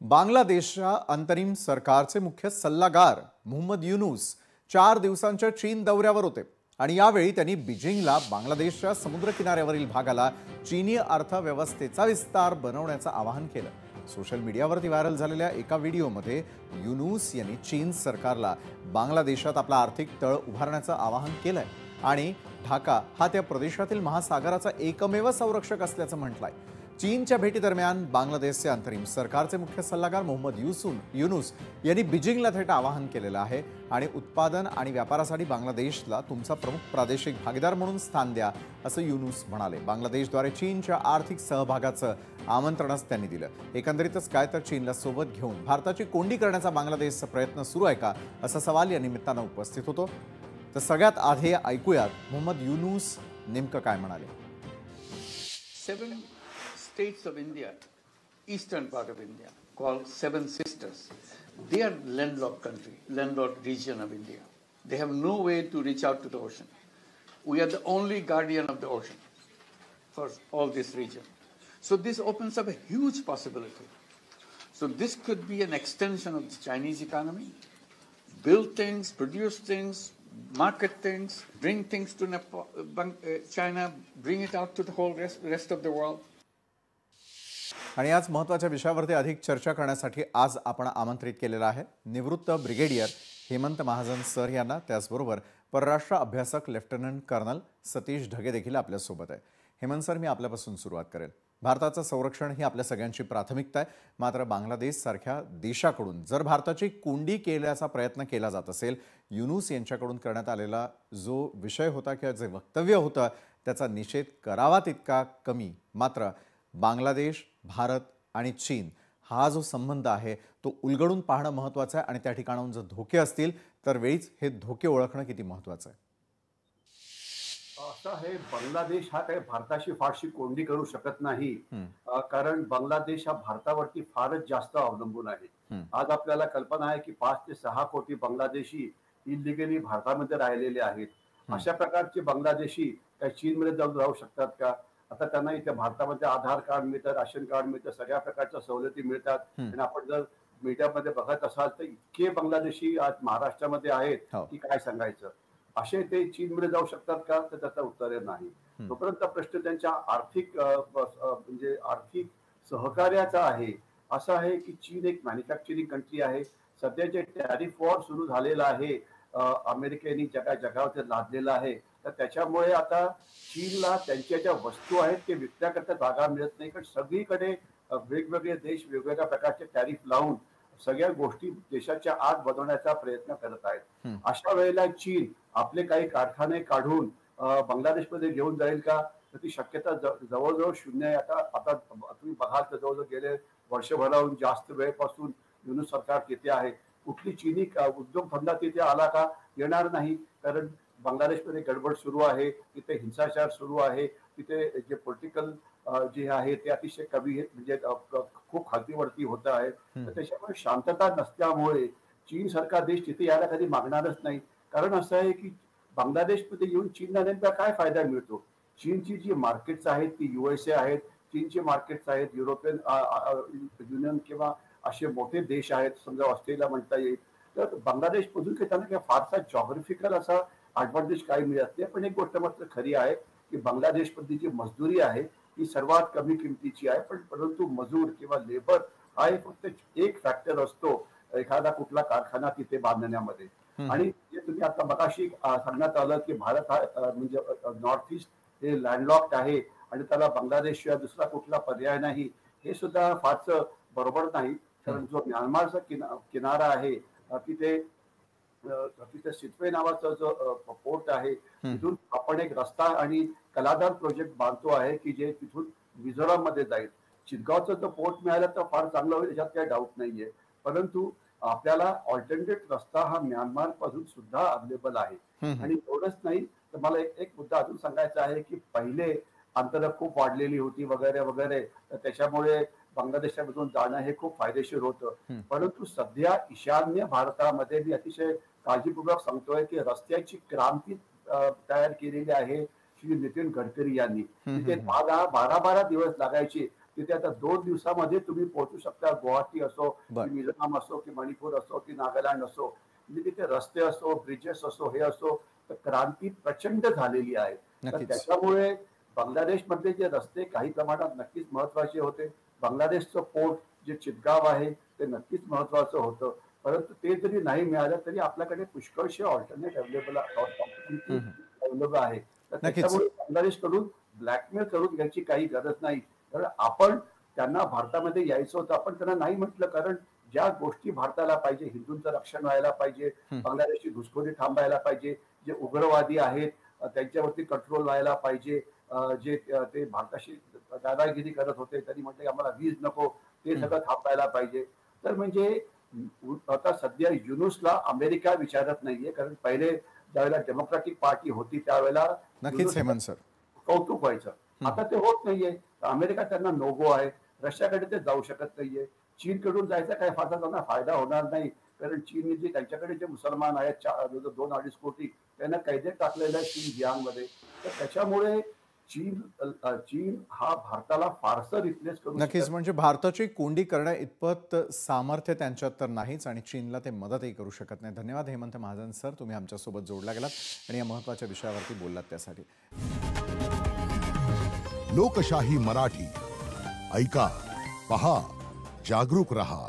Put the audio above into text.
बांगलादेशच्या अंतरिम सरकारचे मुख्य सल्लागार मोहम्मद युनूस 4 दिवसांच्या चीन दौऱ्यावर होते आणि यावेळी त्यांनी बीजिंगला बांगलादेशच्या समुद्रकिनाऱ्यावरील भागाला चीनी अर्थव्यवस्थेचा विस्तार बनवण्याचं आवाहन केलं। सोशल मीडियावरती व्हायरल झालेल्या एका व्हिडिओमध्ये युनूस यांनी चीन सरकारला बांगलादेशात आपला आर्थिक तळ उभारण्याचं आवाहन केलंय आणि ढाका हा त्या प्रदेशातील महासागराचा एकमेव संरक्षक असल्याचं म्हटलंय। चीनच्या भेटीदरम्यान बांगलादेशचे अंतरिम सरकारचे मुख्य सल्लागार मोहम्मद युनूस यांनी बीजिंगला थेट आवाहन केलेलं आहे आणि उत्पादन आणि व्यापारासाठी बांगलादेशला तुमचा प्रमुख प्रादेशिक भागीदार म्हणून स्थान द्या असं युनूस म्हणाले। बांगलादेशद्वारे चीनच्या आर्थिक सहभागाचं आमंत्रणच त्यांनी दिलं। एकंदरीतच काय तर चीनला सोबत घेऊन भारताची कोंडी करण्याचा बांगलादेशचा प्रयत्न सुरू आहे का असा सवाल या निमित्तानं उपस्थित होतो। तर सगळ्यात आधी ऐकूयात मोहम्मद युनूस नेमकं काय म्हणाले। States of India, eastern part of India, called Seven Sisters. They are landlocked country, landlocked region of India. They have no way to reach out to the ocean. We are the only guardian of the ocean for all this region. So this opens up a huge possibility. So this could be an extension of the Chinese economy. Build things, produce things, market things, bring things to China, bring it out to the whole rest of the world. आणि आज महत्त्वाच्या विषयावरती अधिक चर्चा करण्यासाठी आज आपण आमंत्रित केलेला आहे निवृत्त ब्रिगेडियर हेमंत महाजन सर यांना। त्याचबरोबर परराष्ट्र अभ्यासक लेफ्टनंट कर्नल सतीश ढगे देखील आपल्या सोबत आहे। हेमंत सर, मी आपल्यापासून सुरुवात करेल। भारताचं संरक्षण ही आपल्या सगळ्यांची प्राथमिकता आहे, मात्र बांगलादेश सारख्या देशाकडून जर भारताची कोंडी केल्याचा प्रयत्न केला जात असेल, युनूस यांच्याकडून करण्यात आलेला जो विषय होता किंवा जे वक्तव्य होतं त्याचा निषेध करावा तितका कमी। मात्र बांगलादेश, भारत आणि चीन हा जो संबंध आहे तो उलगडून पाहणं महत्त्वाचं आहे आणि त्या ठिकाणाहून जर धोके असतील तर वेळीच हे धोके ओळखणं किती महत्त्वाचं आहे। असं आहे, बांगलादेश हा काही भारताशी फारशी कोंडी करू शकत नाही, कारण बांगलादेश हा भारतावरती फारच जास्त अवलंबून आहे। आज आपल्याला कल्पना आहे की 5 ते 6 कोटी बांगलादेशी इलिगली भारतामध्ये राहिलेले आहेत। अशा प्रकारचे बांगलादेशी काही चीनमध्ये जाऊन राहू शकतात का? आता त्यांना इथे भारतामध्ये आधार कार्ड मिळतं, राशन कार्ड मिळतं, सगळ्या प्रकारच्या सवलती मिळतात। आणि आपण जर मीडियामध्ये बघत असाल तर इतके बांगलादेशी आज महाराष्ट्रामध्ये आहेत की काय सांगायचं। असे ते चीनमध्ये जाऊ शकतात का? तर त्याचं उत्तर नाही। तोपर्यंत प्रश्न त्यांच्या आर्थिक म्हणजे आर्थिक सहकार्याचा आहे। असं आहे की चीन एक मॅन्युफॅक्चरिंग कंट्री आहे। सध्या जे टॅरिफ वॉर सुरू झालेला आहे अमेरिकेने जगावरती लादलेला आहे, तर त्याच्यामुळे आता चीनला त्यांच्या ज्या वस्तू आहेत ते विकण्याकरता जागा मिळत नाही, कारण सगळीकडे वेगवेगळे देश वेगवेगळ्या प्रकारचे टॅरिफ लावून सगळ्या गोष्टी देशाच्या आत बनवण्याचा प्रयत्न करत आहेत। अशा वेळेला चीन आपले काही कारखाने काढून बांगलादेशमध्ये घेऊन जाईल का? तर ती शक्यता जवळजवळ शून्य आहे। आता तुम्ही बघाल तर जवळजवळ गेले वर्षभराहून जास्त वेळपासून युनूस सरकार तिथे आहे। कुठली चीनी उद्योगधंदा तिथे आला का? येणार नाही, कारण बांगलादेशमध्ये गडबड सुरू आहे, तिथे हिंसाचार सुरू आहे, तिथे जे पॉलिटिकल जे आहे ते अतिशय कमी म्हणजे खूप खालतीवरती होत आहे। तर त्याच्यामुळे शांतता नसल्यामुळे चीन सारखा देश तिथे यायला कधी मागणारच नाही। कारण असं आहे की बांगलादेशमध्ये येऊन चीनला नेमका काय फायदा मिळतो? चीनची जी मार्केट्स आहेत ती USA आहेत, चीनची मार्केट्स आहेत युरोपियन युनियन किंवा असे मोठे देश आहेत, समजा ऑस्ट्रेलिया म्हणता येईल। तर बांगलादेश मधून त्यांना काही फारसा जॉग्राफिकल असा ॲडव्हान्टेज काही मिळत नाही। पण एक गोष्ट मात्र खरी आहे की बांगलादेशमधली जी मजदुरी आहे ती सर्वात कमी किमतीची आहे, परंतु मजूर किंवा लेबर हा फक्त एक फॅक्टर असतो एखादा कुठला कारखाना तिथे बांधण्यामध्ये। आणि जे तुम्ही आता मगाशी सांगण्यात आलं की भारत हा म्हणजे नॉर्थ ईस्ट हे लँडलॉक्ड आहे आणि त्याला बांगलादेश शिवाय दुसरा कुठला पर्याय नाही, हे सुद्धा फारच बरोबर नाही। कारण जो म्यानमारचा किनारा आहे तिथे सिटवे नावाचा जो पोर्ट आहे तिथून आपण एक रस्ता आणि कलादार प्रोजेक्ट बांधतो आहे की जे तिथून मिझोराम मध्ये जाईल। चितगावचा जो पोर्ट मिळाला तर फार चांगलं होईल, याच्यात काही डाऊट नाहीये, परंतु आपल्याला ऑल्टरनेट रस्ता हा म्यानमार पासून सुद्धा अवेलेबल आहे। आणि एवढंच नाही तर मला एक मुद्दा अजून सांगायचा आहे की पहिले अंतरं खूप वाढलेली होती वगैरे वगैरे, तर त्याच्यामुळे बांगलादेशामधून जाणं हे खूप फायदेशीर होतं। परंतु सध्या ईशान्य भारतामध्ये मी अतिशय काळजीपूर्वक सांगतोय की रस्त्याची क्रांती तयार केलेली आहे श्री नितीन गडकरी यांनी। तिथे 12 दिवस लागायचे तिथे आता 2 दिवसामध्ये तुम्ही पोहोचू शकता. गुवाहाटी असो, बर. की मिझोराम असो, की मणिपूर असो, की नागालँड असो, म्हणजे तिथे रस्ते असो, ब्रिजेस असो, हे असो, तर क्रांती प्रचंड झालेली आहे. तर नक्कीच. त्याच्यामुळे बांगलादेशमधले जे रस्ते काही प्रमाणात नक्कीच महत्वाचे होते. बांगलादेशचं पोर्ट जे चितगाव आहे ते नक्कीच महत्वाचं होतं. परंतु ते जरी नाही मिळालं तरी आपल्याकडे पुष्कळशे ऑल्टरनेट अवेलेबल आहे. तर नक्कीच. त्याच्यामुळे बांगलादेशकडून ब्लॅकमेल करून घ्यायची काही गरज नाही. कारण आपण त्यांना भारतामध्ये यायचं होतं, आपण त्यांना नाही म्हटलं. कारण ज्या गोष्टी भारताला पाहिजे, हिंदूंचं रक्षण व्हायला पाहिजे, बांगलादेशची घुसखोरी थांबायला पाहिजे, जे उग्रवादी आहेत त्यांच्यावरती कंट्रोल व्हायला पाहिजे, जे ते भारताशी दादागिरी करत होते, त्यांनी म्हटलं की आम्हाला वीज नको, ते सगळं थांबायला पाहिजे. तर म्हणजे आता सध्या युनुसला अमेरिका विचारत नाहीये. कारण पहिले ज्यावेळेला डेमोक्रॅटिक पार्टी होती त्यावेळेला नक्कीच हेमंत सर. कौतुक व्हायचं. आता ते होत नाहीये. अमेरिका त्यांना नोगो आहे. रशियाकडे ते जाऊ शकत नाहीये. चीनकडून जायचा काय फायदा, त्यांना फायदा होणार नाही. कारण चीन जे त्यांच्याकडे जे मुसलमान आहेत 2-2.5 कोटी त्यांना कैदेत टाकलेलं आहे शिनजियांगमध्ये. तर त्याच्यामुळे चीन हा भारताला फारसं रिप्लेस करू नक्कीच, शकत म्हणजे भारताची कोंडी करण्या इतपत सामर्थ्य त्यांच्यात तर नाहीच आणि चीनला ते मदतही करू शकत नाही. धन्यवाद हेमंत महाजन सर, तुम्ही आमच्यासोबत जोडला गेलात आणि या महत्त्वाच्या विषयावरती बोललात त्यासाठी. लोकशाही मराठी ऐका, पहा, जागरूक रहा.